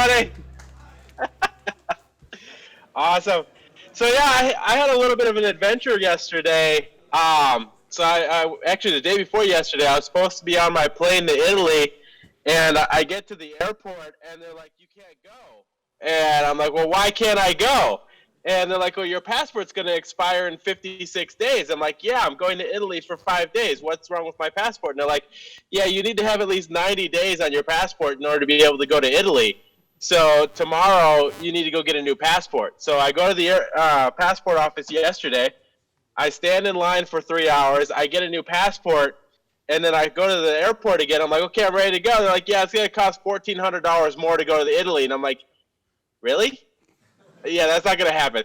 everybody. Awesome. So yeah, I had a little bit of an adventure yesterday. So I actually the day before yesterday, I was supposed to be on my plane to Italy, and I get to the airport, and they're like, "You can't go." And I'm like, "Well, why can't I go?" And they're like, "Well, your passport's going to expire in 56 days." I'm like, "Yeah, I'm going to Italy for 5 days. What's wrong with my passport?" And they're like, "Yeah, you need to have at least 90 days on your passport in order to be able to go to Italy. So tomorrow you need to go get a new passport." So I go to the passport office yesterday. I stand in line for 3 hours. I get a new passport, and then I go to the airport again. I'm like, "Okay, I'm ready to go." They're like, "Yeah, it's going to cost $1,400 more to go to the Italy." And I'm like, "Really?" Yeah, that's not going to happen.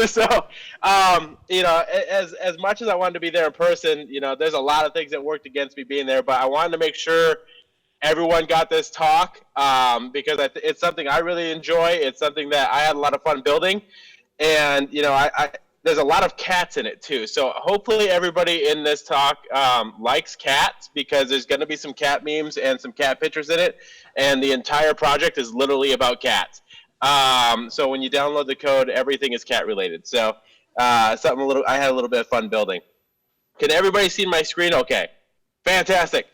So, as much as I wanted to be there in person, there's a lot of things that worked against me being there, but I wanted to make sure everyone got this talk because it's something I really enjoy. It's something that I had a lot of fun building, and there's a lot of cats in it too. So hopefully everybody in this talk likes cats, because there's going to be some cat memes and some cat pictures in it, and the entire project is literally about cats. So when you download the code, everything is cat related. So I had a little bit of fun building. Can everybody see my screen? Okay, fantastic.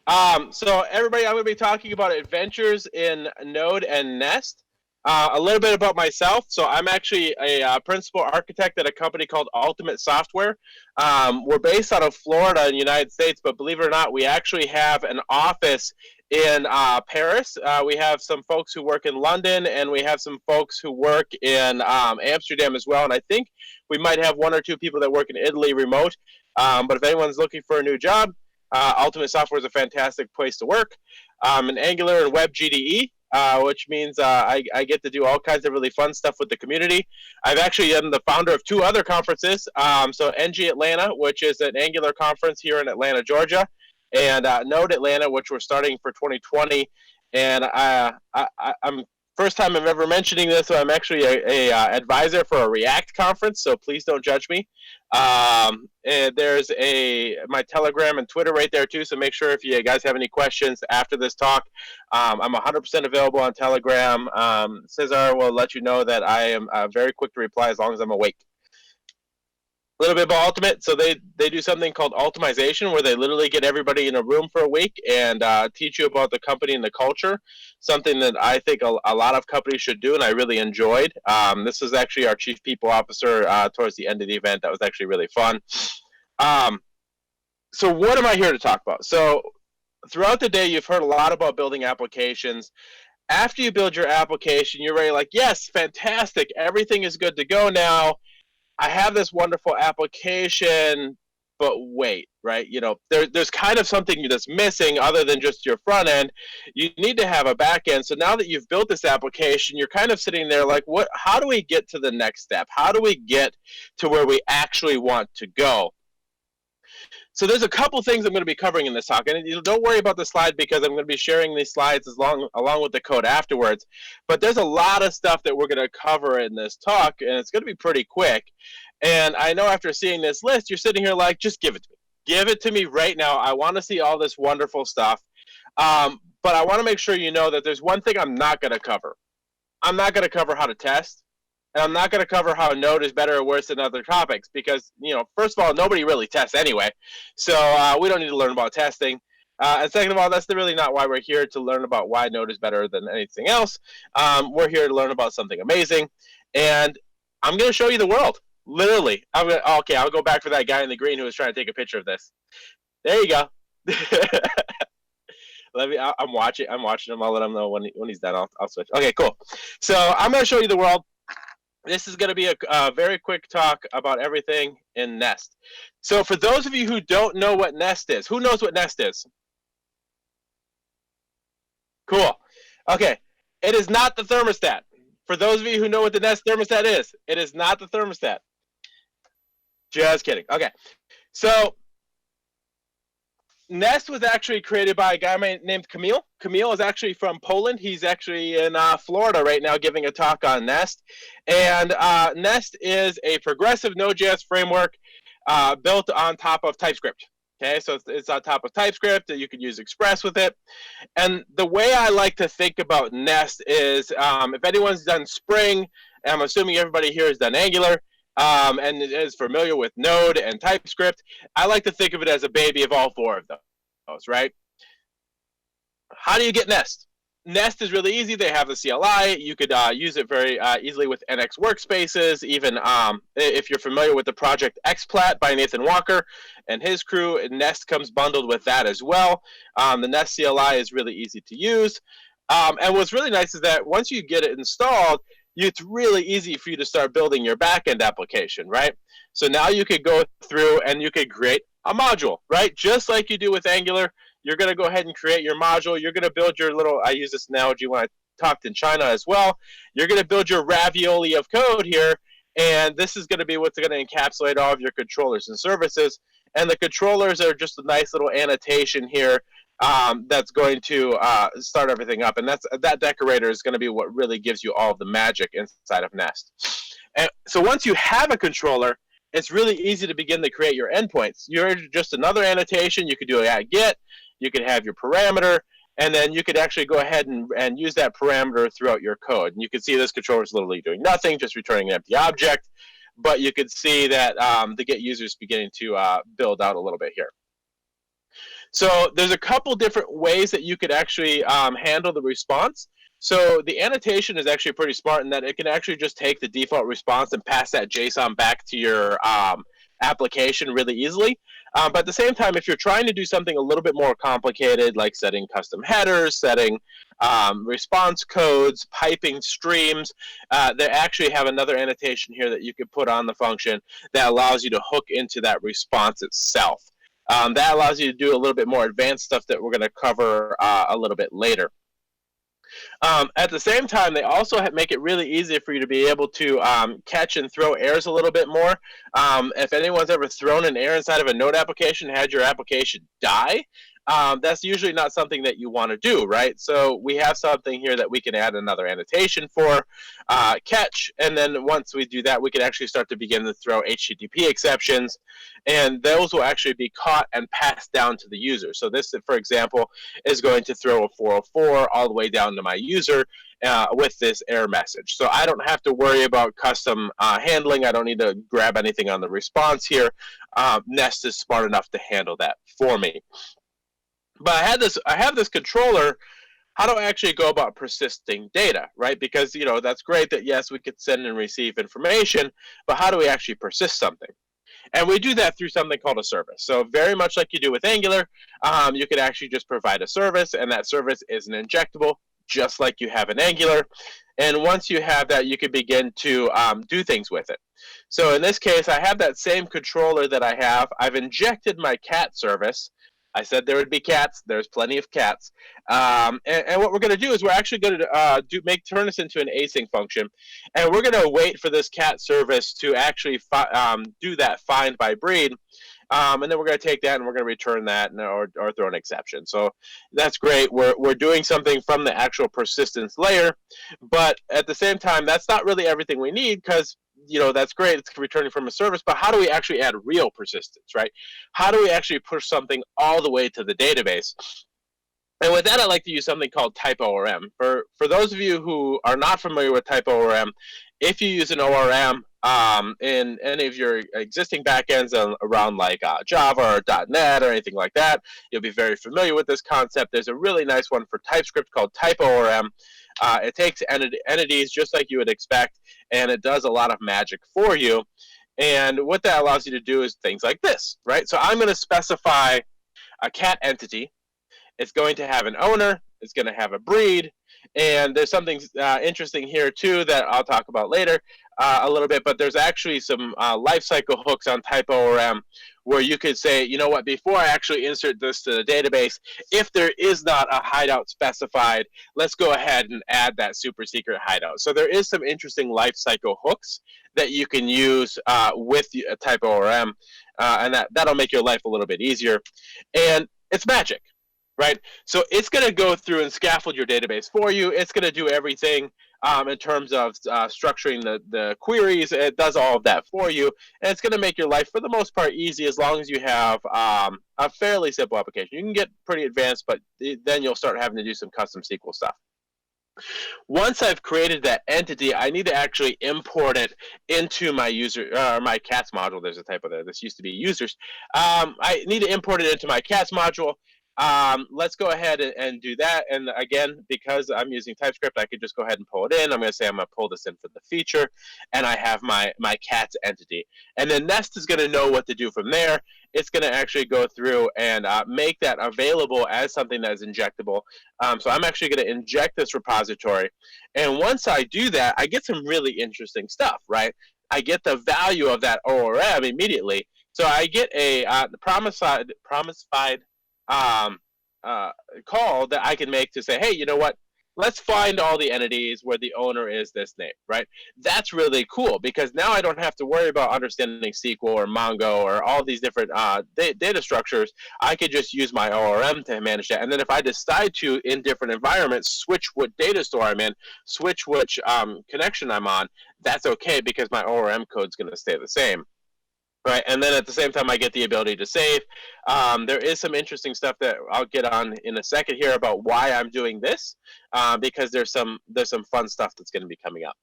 So everybody, I'm going to be talking about adventures in Node and Nest. A little bit about myself. So I'm actually a principal architect at a company called Ultimate Software. We're based out of Florida in the United States, but believe it or not, we actually have an office in Paris. We have some folks who work in London, and we have some folks who work in Amsterdam as well. And I think we might have 1 or 2 people that work in Italy remote. But if anyone's looking for a new job, Ultimate Software is a fantastic place to work. In Angular and Web GDE, which means I get to do all kinds of really fun stuff with the community. I've actually am the founder of 2 other conferences. So NG Atlanta, which is an Angular conference here in Atlanta, Georgia, and Node Atlanta, which we're starting for 2020. And I'm first time I'm ever mentioning this, so I'm actually a advisor for a React conference, so please don't judge me. And there's my Telegram and Twitter right there too, so make sure if you guys have any questions after this talk, I'm 100% available on Telegram. Cesar will let you know that I am very quick to reply as long as I'm awake. A little bit about Ultimate. So they do something called Ultimization, where they literally get everybody in a room for a week and teach you about the company and the culture, something that I think a lot of companies should do, and I really enjoyed. This was actually our chief people officer towards the end of the event. That was actually really fun. So what am I here to talk about? So throughout the day, you've heard a lot about building applications. After you build your application, you're ready, like, yes, fantastic, everything is good to go now. I have this wonderful application, but wait, right? There's kind of something that's missing other than just your front end. You need to have a back end. So now that you've built this application, you're kind of sitting there like, how do we get to the next step? How do we get to where we actually want to go? So there's a couple things I'm going to be covering in this talk, and don't worry about the slide because I'm going to be sharing these slides along with the code afterwards. But there's a lot of stuff that we're going to cover in this talk, and it's going to be pretty quick. And I know after seeing this list, you're sitting here like, just give it to me. Give it to me right now. I want to see all this wonderful stuff. But I want to make sure you know that there's one thing I'm not going to cover. I'm not going to cover how to test. And I'm not going to cover how Node is better or worse than other topics because, first of all, nobody really tests anyway. So we don't need to learn about testing. And second of all, that's really not why we're here, to learn about why Node is better than anything else. We're here to learn about something amazing. And I'm going to show you the world, literally. Okay, I'll go back for that guy in the green who was trying to take a picture of this. There you go. I'm watching him. I'll let him know when he's done. I'll switch. Okay, cool. So I'm going to show you the world. This is going to be a very quick talk about everything in Nest. So for those of you who don't know what Nest is, who knows what Nest is? Cool. Okay. It is not the thermostat. For those of you who know what the Nest thermostat is, it is not the thermostat. Just kidding. Okay. So Nest was actually created by a guy named Camille. Camille is actually from Poland. He's actually in Florida right now giving a talk on Nest. And Nest is a progressive Node.js framework built on top of TypeScript. Okay, so it's on top of TypeScript, and you can use Express with it. And the way I like to think about Nest is, if anyone's done Spring, and I'm assuming everybody here has done Angular, and is familiar with Node and TypeScript, I like to think of it as a baby of all four of those, right? How do you get Nest? Nest is really easy. They have the CLI. You could use it very easily with NX workspaces. Even if you're familiar with the project XPlat by Nathan Walker and his crew, Nest comes bundled with that as well. The Nest CLI is really easy to use. And what's really nice is that once you get it installed, it's really easy for you to start building your backend application, right? So now you could go through and you could create a module, right? Just like you do with Angular. You're going to go ahead and create your module. You're going to build your little, I use this analogy when I talked in China as well. You're going to build your ravioli of code here, and this is going to be what's going to encapsulate all of your controllers and services. And the controllers are just a nice little annotation here that's going to start everything up. And that decorator is going to be what really gives you all of the magic inside of Nest. And so once you have a controller, it's really easy to begin to create your endpoints. You're just another annotation. You could do a get. You could have your parameter, and then you could actually go ahead and use that parameter throughout your code. And you can see this controller is literally doing nothing, just returning an empty object. But you could see that the get user is beginning to build out a little bit here. So there's a couple different ways that you could actually handle the response. So the annotation is actually pretty smart in that it can actually just take the default response and pass that JSON back to your application really easily. But at the same time, if you're trying to do something a little bit more complicated, like setting custom headers, setting response codes, piping streams, they actually have another annotation here that you can put on the function that allows you to hook into that response itself. That allows you to do a little bit more advanced stuff that we're going to cover a little bit later. At the same time, they also make it really easy for you to be able to catch and throw errors a little bit more. If anyone's ever thrown an error inside of a Node application, had your application die, that's usually not something that you want to do, right? So we have something here that we can add another annotation for catch, and then once we do that, we can actually start to begin to throw HTTP exceptions, and those will actually be caught and passed down to the user. So this, for example, is going to throw a 404 all the way down to my user with this error message. So I don't have to worry about custom handling. I don't need to grab anything on the response here. Nest is smart enough to handle that for me. But I have this controller. How do I actually go about persisting data, right? Because, that's great that, yes, we could send and receive information, but how do we actually persist something? And we do that through something called a service. So very much like you do with Angular, you could actually just provide a service, and that service is an injectable, just like you have in Angular. And once you have that, you can begin to do things with it. So in this case, I have that same controller that I have. I've injected my cat service. I said there would be cats. There's plenty of cats. And what we're going to do is we're actually going to turn this into an async function. And we're going to wait for this cat service to actually do that find by breed. And then we're going to take that and we're going to return that or throw an exception. So that's great. We're doing something from the actual persistence layer. But at the same time, that's not really everything we need because that's great. It's returning from a service, but how do we actually add real persistence, right? How do we actually push something all the way to the database? And with that, I like to use something called type ORM. For those of you who are not familiar with type ORM, if you use an ORM in any of your existing backends around like Java or .NET or anything like that, you'll be very familiar with this concept. There's a really nice one for TypeScript called type ORM. It takes entities just like you would expect, and it does a lot of magic for you. And what that allows you to do is things like this, right? So I'm going to specify a cat entity. It's going to have an owner. It's going to have a breed. And there's something interesting here, too, that I'll talk about later a little bit. But there's actually some lifecycle hooks on type ORM where you could say, you know what, before I actually insert this to the database, if there is not a hideout specified, let's go ahead and add that super secret hideout. So there is some interesting lifecycle hooks that you can use with type ORM, and that'll make your life a little bit easier. And it's magic. Right? So it's going to go through and scaffold your database for you. It's going to do everything in terms of structuring the queries. It does all of that for you, and it's going to make your life, for the most part, easy as long as you have a fairly simple application. You can get pretty advanced, but then you'll start having to do some custom SQL stuff. Once I've created that entity, I need to actually import it into my user, my cats module. There's a typo there. This used to be users. I need to import it into my cats module. Let's go ahead and do that. And again, because I'm using TypeScript, I could just go ahead and pull it in. I'm going to say I'm going to pull this in for the feature, and I have my cats entity. And then Nest is going to know what to do from there. It's going to actually go through and make that available as something that is injectable. So I'm actually going to inject this repository. And once I do that, I get some really interesting stuff, right? I get the value of that ORM immediately. So I get a promised call that I can make to say, hey, you know what? Let's find all the entities where the owner is this name, right? That's really cool because now I don't have to worry about understanding SQL or Mongo or all these different data structures. I could just use my ORM to manage that. And then if I decide to, in different environments, switch what data store I'm in, switch which connection I'm on, that's okay because my ORM code is going to stay the same. Right, and then at the same time, I get the ability to save. There is some interesting stuff that I'll get on in a second here about why I'm doing this, because there's some fun stuff that's going to be coming up.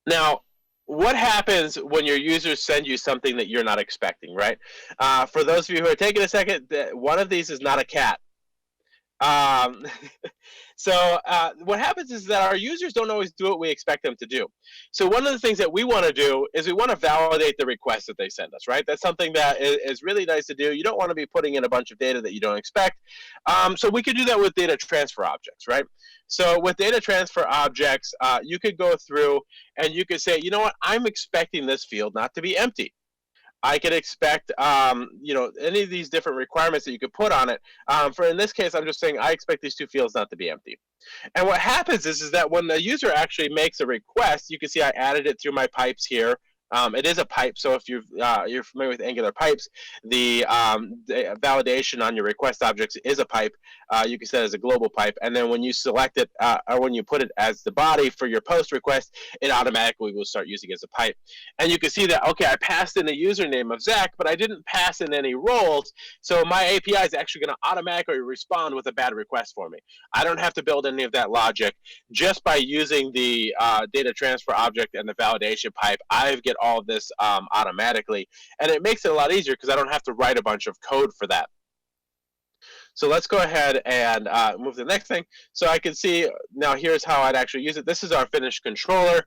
Now, what happens when your users send you something that you're not expecting, right? For those of you who are taking a second, one of these is not a cat. So what happens is that our users don't always do what we expect them to do. So one of the things that we want to do is we want to validate the request that they send us, right? That's something that is really nice to do. You don't want to be putting in a bunch of data that you don't expect. So we could do that with data transfer objects, right? So with data transfer objects, you could go through and you could say, you know what, I'm expecting this field not to be empty. I could expect, any of these different requirements that you could put on it. For in this case, I'm just saying I expect these two fields not to be empty. And what happens is that when the user actually makes a request, you can see I added it through my pipes here. It is a pipe, so if you're familiar with Angular pipes, the validation on your request objects is a pipe. You can set it as a global pipe, and then when you select it, or when you put it as the body for your post request, it automatically will start using it as a pipe. And you can see that, okay, I passed in a username of Zack, but I didn't pass in any roles, so my API is actually going to automatically respond with a bad request for me. I don't have to build any of that logic. Just by using the data transfer object and the validation pipe, I get all of this automatically, and it makes it a lot easier because I don't have to write a bunch of code for that. So let's go ahead and move to the next thing. So I can see now here's how I'd actually use it. This is our finished controller.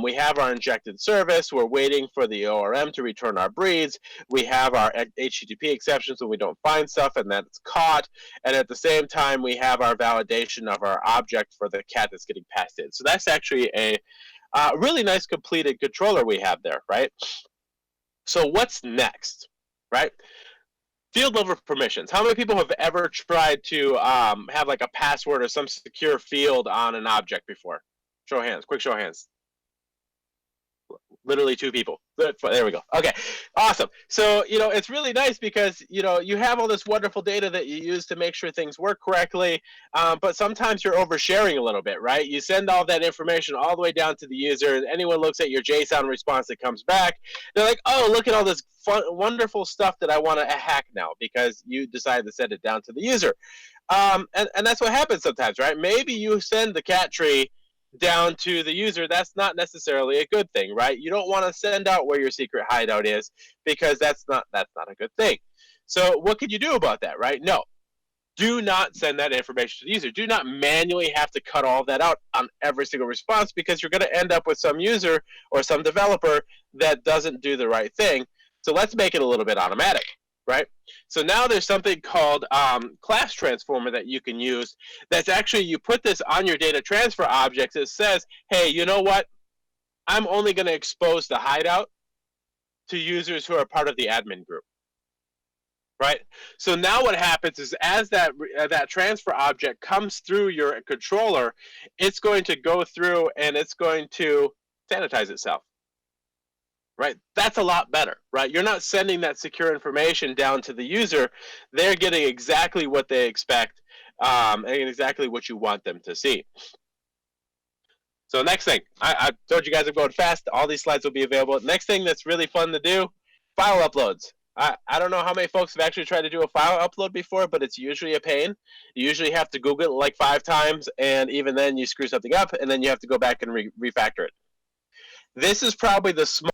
We have our injected service. We're waiting for the ORM to return our breeds. We have our HTTP exceptions when we don't find stuff and that's caught. And at the same time, we have our validation of our object for the cat that's getting passed in. So that's actually a really nice completed controller we have there, right? So what's next, right? Field level permissions. How many people have ever tried to have like a password or some secure field on an object before? Show of hands, quick show of hands. Literally 2 people. There we go. Okay, awesome. So, it's really nice because, you have all this wonderful data that you use to make sure things work correctly, but sometimes you're oversharing a little bit, right? You send all that information all the way down to the user, and anyone looks at your JSON response that comes back, they're like, oh, look at all this fun, wonderful stuff that I want to hack now because you decided to send it down to the user. And that's what happens sometimes, right? Maybe you send the cat tree down to the user. That's not necessarily a good thing, right? You don't want to send out where your secret hideout is because that's not a good thing. So what could you do about that, right? No, do not send that information to the user. Do not manually have to cut all that out on every single response because you're going to end up with some user or some developer that doesn't do the right thing. So let's make it a little bit automatic, right? So now there's something called class transformer that you can use. That's actually, you put this on your data transfer objects. It says, hey, you know what? I'm only going to expose the hideout to users who are part of the admin group, right? So now what happens is as that transfer object comes through your controller, it's going to go through and it's going to sanitize itself. Right, that's a lot better, right? You're not sending that secure information down to the user. They're getting exactly what they expect and exactly what you want them to see. So next thing, I told you guys I'm going fast. All these slides will be available. Next thing that's really fun to do, file uploads. I don't know how many folks have actually tried to do a file upload before, but it's usually a pain. You usually have to Google it like 5 times, and even then you screw something up, and then you have to go back and refactor it. This is probably the small.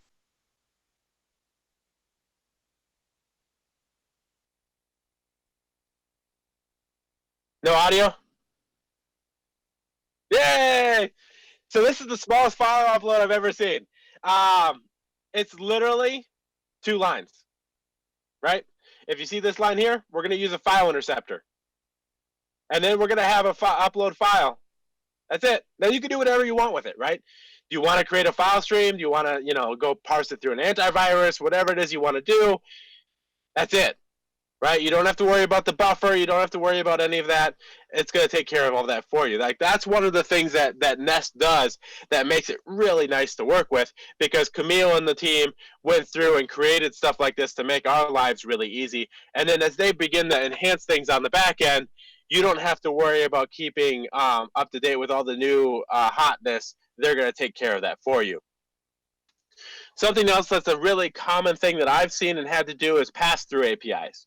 No audio? Yay! So this is the smallest file upload I've ever seen. It's literally 2 lines, right? If you see this line here, we're going to use a file interceptor. And then we're going to have a upload file. That's it. Then you can do whatever you want with it, right? Do you want to create a file stream? Do you want to, go parse it through an antivirus? Whatever it is you want to do, that's it, right? You don't have to worry about the buffer. You don't have to worry about any of that. It's going to take care of all that for you. Like, that's one of the things that Nest does that makes it really nice to work with, because Camille and the team went through and created stuff like this to make our lives really easy. And then as they begin to enhance things on the back end, you don't have to worry about keeping up to date with all the new hotness. They're going to take care of that for you. Something else that's a really common thing that I've seen and had to do is pass-through APIs.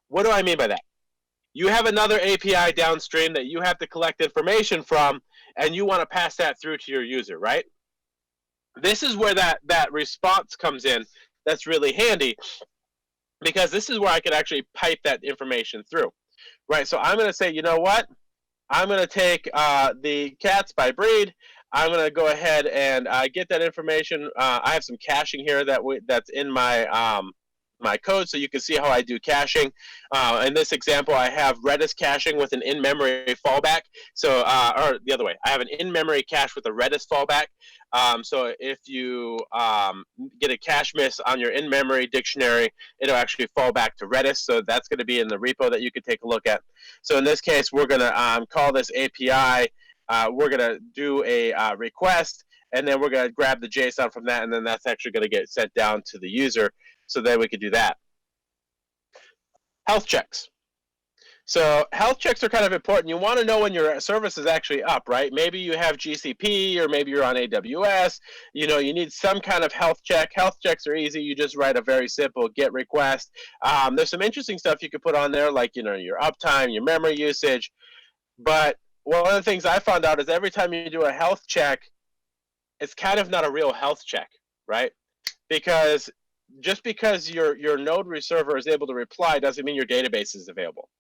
What do I mean by that? You have another API downstream that you have to collect information from, and you want to pass that through to your user, right? This is where that response comes in. That's really handy, because this is where I can actually pipe that information through. Right, so I'm going to say, you know what? I'm going to take the cats by breed. I'm going to go ahead and get that information. I have some caching here that's in my my code, so you can see how I do caching. In this example, I have Redis caching with an in-memory fallback. So, or the other way, I have an in-memory cache with a Redis fallback. So if you get a cache miss on your in-memory dictionary, it'll actually fall back to Redis. So that's going to be in the repo that you could take a look at. So in this case, we're going to call this API. We're going to do a request, and then we're going to grab the JSON from that, and then that's actually going to get sent down to the user. So then we could do that. Health checks. So health checks are kind of important. You want to know when your service is actually up, right? Maybe you have GCP, or maybe you're on AWS. You need some kind of health check. Health checks are easy. You just write a very simple GET request. There's some interesting stuff you could put on there, like your uptime, your memory usage. But one of the things I found out is every time you do a health check, it's kind of not a real health check, right? Because just because your node server is able to reply doesn't mean your database is available.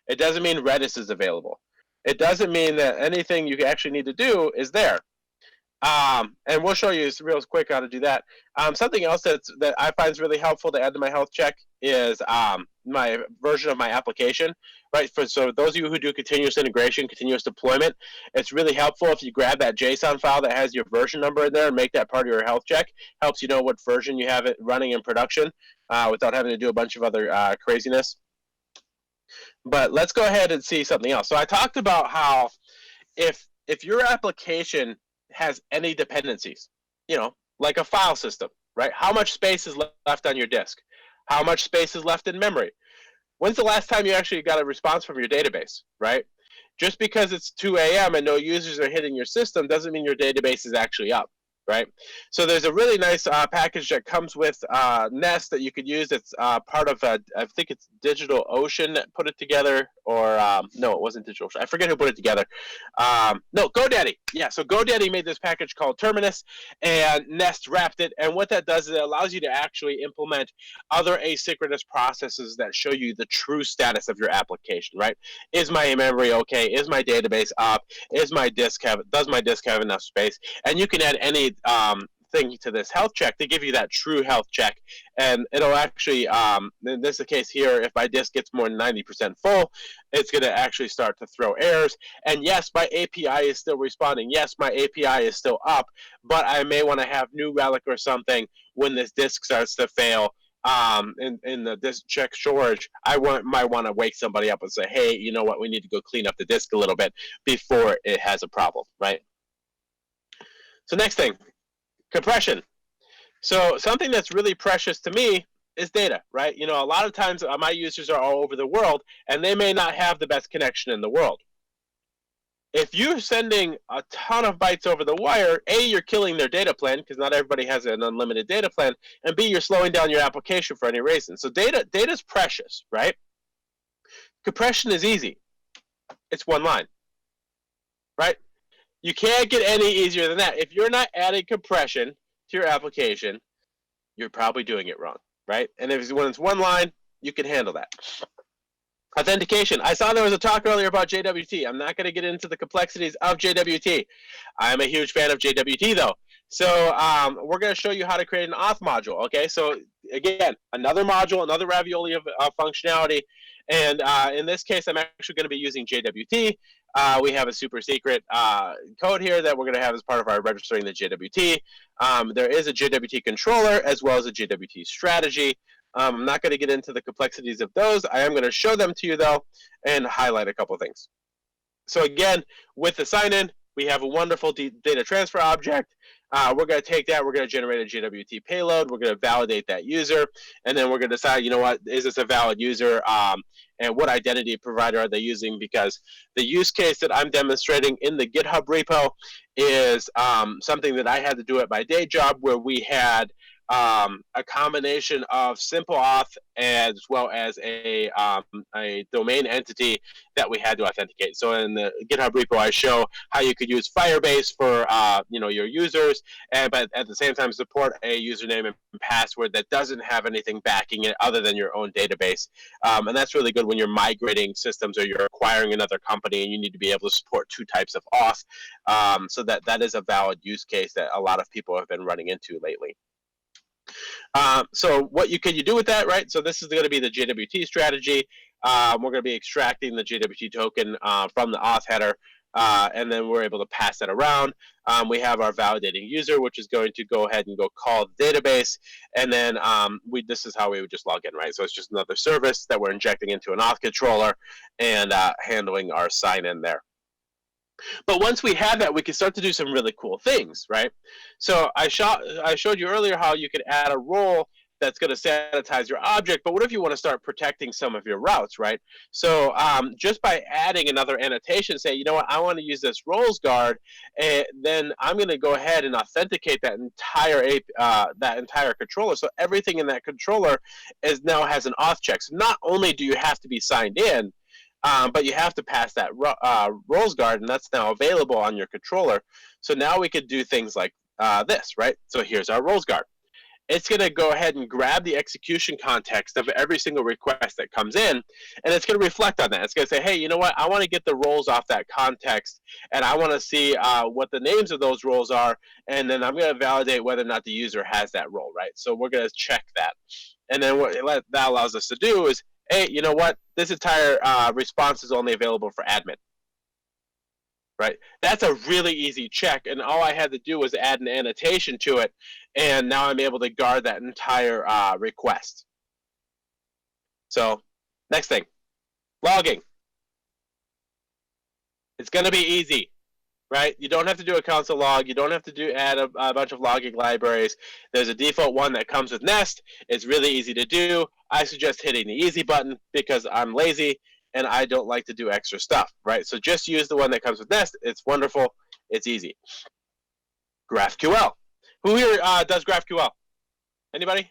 It doesn't mean Redis is available. It doesn't mean that anything you actually need to do is there. And we'll show you real quick how to do that. Something else that I find is really helpful to add to my health check is my version of my application. Right. So those of you who do continuous integration, continuous deployment, it's really helpful if you grab that JSON file that has your version number in there and make that part of your health check. Helps you know what version you have it running in production without having to do a bunch of other craziness. But let's go ahead and see something else. So I talked about how if your application has any dependencies, like a file system, right? How much space is left on your disk? How much space is left in memory? When's the last time you actually got a response from your database, right? Just because it's 2 a.m. and no users are hitting your system doesn't mean your database is actually up, right? So there's a really nice package that comes with Nest that you could use. It's part of, I think it's DigitalOcean that put it together, or no, it wasn't DigitalOcean. I forget who put it together. No, GoDaddy. Yeah, so GoDaddy made this package called Terminus, and Nest wrapped it. And what that does is it allows you to actually implement other asynchronous processes that show you the true status of your application, right? Is my memory okay? Is my database up? Does my disk have enough space? And you can add any thing to this health check to give you that true health check, and it'll actually in this case here, if my disk gets more than 90% full, it's going to actually start to throw errors. And yes, my API is still responding. Yes, my API is still up, but I may want to have New Relic or something when this disk starts to fail. In the disk check storage, might want to wake somebody up and say, hey, you know what, we need to go clean up the disk a little bit before it has a problem, right? So next thing, compression. So something that's really precious to me is data, right? A lot of times my users are all over the world, and they may not have the best connection in the world. if you're sending a ton of bytes over the wire, A, you're killing their data plan because not everybody has an unlimited data plan, and B, you're slowing down your application for any reason. So data's precious, right? Compression is easy. It's one line, right? You can't get any easier than that. If you're not adding compression to your application, you're probably doing it wrong, right? And when it's one line, you can handle that. Authentication. I saw there was a talk earlier about JWT. I'm not going to get into the complexities of JWT. I'm a huge fan of JWT, though. So we're going to show you how to create an auth module. Okay, so again, another module, another ravioli of functionality. And in this case, I'm actually going to be using JWT. We have a super secret code here that we're going to have as part of our registering the JWT. There is a JWT controller as well as a JWT strategy. I'm not going to get into the complexities of those. I am going to show them to you, though, and highlight a couple things. So again, with the sign-in, we have a wonderful data transfer object. We're going to take that. We're going to generate a JWT payload. We're going to validate that user. And then we're going to decide, you know what, is this a valid user? And what identity provider are they using? Because the use case that I'm demonstrating in the GitHub repo is something that I had to do at my day job, where we had a combination of simple auth as well as a domain entity that we had to authenticate. So in the GitHub repo, I show how you could use Firebase for your users, but at the same time support a username and password that doesn't have anything backing it other than your own database. And that's really good when you're migrating systems or you're acquiring another company and you need to be able to support two types of auth. So that is a valid use case that a lot of people have been running into lately. So what can you do with that, right? So this is going to be the JWT strategy. We're going to be extracting the JWT token from the auth header, and then we're able to pass that around. We have our validating user, which is going to go ahead and go call the database, and then this is how we would just log in, right? So it's just another service that we're injecting into an auth controller and handling our sign-in there. But once we have that, we can start to do some really cool things, right? So I showed you earlier how you could add a role that's going to sanitize your object, but what if you want to start protecting some of your routes, right? So just by adding another annotation, say, you know what, I want to use this roles guard, and then I'm going to go ahead and authenticate that entire controller. So everything in that controller now has an auth check. So not only do you have to be signed in, but you have to pass that roles guard, and that's now available on your controller. So now we could do things like this, right? So here's our roles guard. It's going to go ahead and grab the execution context of every single request that comes in, and it's going to reflect on that. It's going to say, hey, you know what? I want to get the roles off that context, and I want to see what the names of those roles are, and then I'm going to validate whether or not the user has that role, right? So we're going to check that. And then what that allows us to do is, hey, you know what? This entire response is only available for admin, right? That's a really easy check, and all I had to do was add an annotation to it, and now I'm able to guard that entire request. So next thing, logging. It's going to be easy, right? You don't have to do a console log. You don't have to add a bunch of logging libraries. There's a default one that comes with Nest. It's really easy to do. I suggest hitting the easy button because I'm lazy and I don't like to do extra stuff, right? So just use the one that comes with Nest. It's wonderful. It's easy. GraphQL. Who here does GraphQL? Anybody?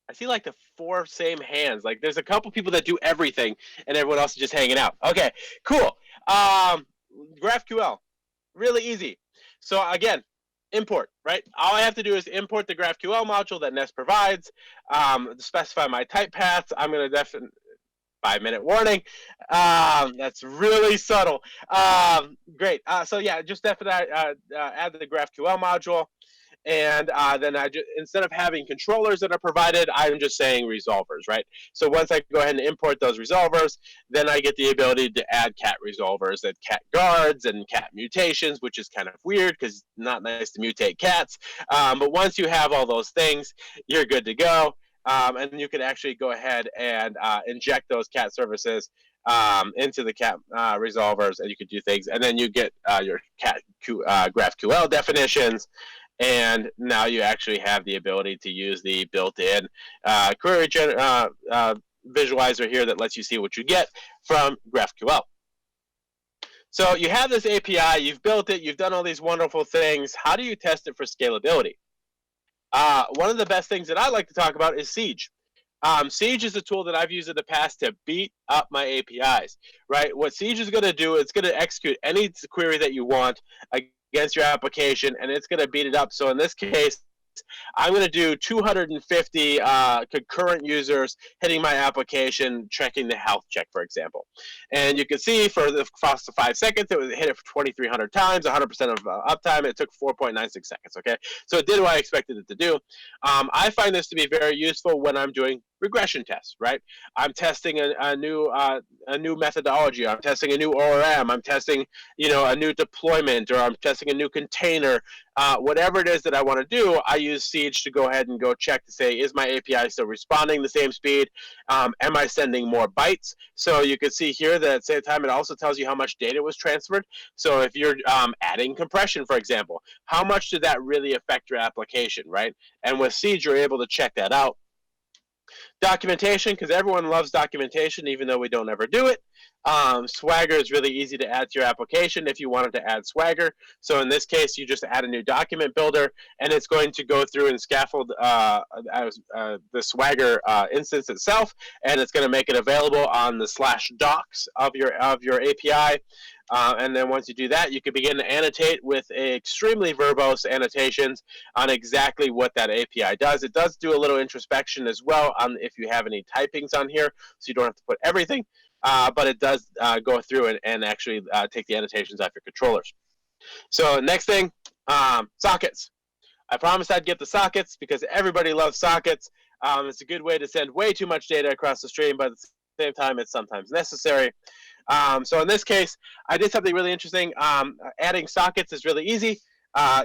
I see like the 4 same hands. Like there's a couple people that do everything and everyone else is just hanging out. Okay, cool. GraphQL, really easy. So again, import, right? All I have to do is import the GraphQL module that Nest provides, specify my type paths. I'm going to 5-minute warning. That's really subtle. Great. So yeah, just definitely add the GraphQL module. And then instead of having controllers that are provided, I'm just saying resolvers, right? So once I go ahead and import those resolvers, then I get the ability to add cat resolvers and cat guards and cat mutations, which is kind of weird because it's not nice to mutate cats. But once you have all those things, you're good to go. And you can actually go ahead and inject those cat services into the cat resolvers, and you can do things. And then you get your cat GraphQL definitions. And now you actually have the ability to use the built-in query visualizer here that lets you see what you get from GraphQL. So you have this API, you've built it, you've done all these wonderful things. How do you test it for scalability? One of the best things that I like to talk about is Siege. Siege is a tool that I've used in the past to beat up my APIs, right? What Siege is going to do, it's going to execute any query that you want against your application, and it's going to beat it up. So in this case, I'm going to do 250 concurrent users hitting my application, checking the health check, for example. And you can see for the cost of 5 seconds, it was hit it for 2,300 times, 100% of uptime. It took 4.96 seconds, okay? So it did what I expected it to do. I find this to be very useful when I'm doing regression tests, right? I'm testing a new methodology. I'm testing a new ORM. I'm testing, a new deployment, or I'm testing a new container. Whatever it is that I want to do, I use Siege to go ahead and go check to say, is my API still responding the same speed? Am I sending more bytes? So you can see here that at the same time, it also tells you how much data was transferred. So if you're adding compression, for example, how much did that really affect your application, right? And with Siege, you're able to check that out. Documentation, because everyone loves documentation, even though we don't ever do it. Swagger is really easy to add to your application if you wanted to add Swagger. So in this case, you just add a new document builder, and it's going to go through and scaffold the Swagger instance itself, and it's going to make it available on the /docs of your API. And then once you do that, you can begin to annotate with extremely verbose annotations on exactly what that API does. It does do a little introspection as well on if you have any typings on here, so you don't have to put everything, but it does go through and actually take the annotations off your controllers. So next thing, sockets. I promised I'd get the sockets because everybody loves sockets. It's a good way to send way too much data across the stream, but at the same time, it's sometimes necessary. So in this case, I did something really interesting. Adding sockets is really easy.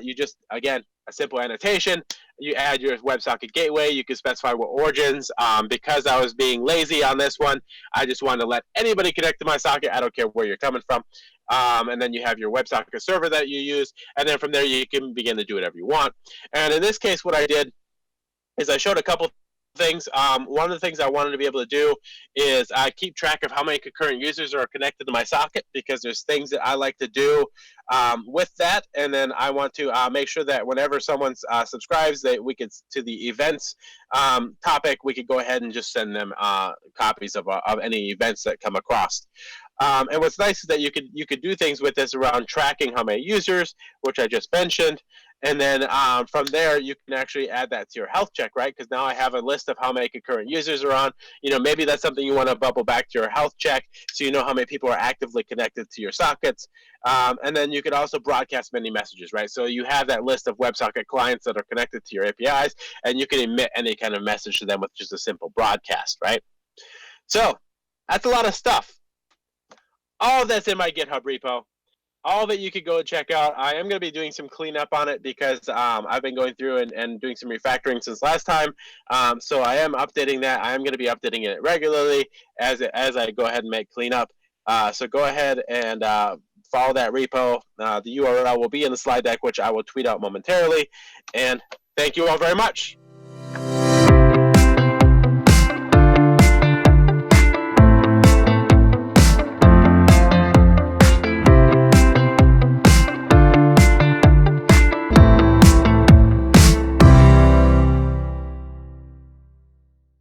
You just, again, a simple annotation. You add your WebSocket gateway. You can specify what origins. Because I was being lazy on this one, I just wanted to let anybody connect to my socket. I don't care where you're coming from. And then you have your WebSocket server that you use. And then from there, you can begin to do whatever you want. And in this case, what I did is I showed a couple things. One of the things I wanted to be able to do is I keep track of how many concurrent users are connected to my socket, because there's things that I like to do with that, and then I want to make sure that whenever someone subscribes, that we could to the events topic, we could go ahead and just send them copies of any events that come across. And what's nice is that you could do things with this around tracking how many users, which I just mentioned. And then from there, you can actually add that to your health check, right? Because now I have a list of how many concurrent users are on. Maybe that's something you want to bubble back to your health check, so you know how many people are actively connected to your sockets. And then you can also broadcast many messages, right? So you have that list of WebSocket clients that are connected to your APIs, and you can emit any kind of message to them with just a simple broadcast, right? So that's a lot of stuff. All of that's in my GitHub repo. All of it you could go and check out. I am going to be doing some cleanup on it because I've been going through and doing some refactoring since last time. So I am updating that. I am going to be updating it regularly as I go ahead and make cleanup. So go ahead and follow that repo. The URL will be in the slide deck, which I will tweet out momentarily. And thank you all very much.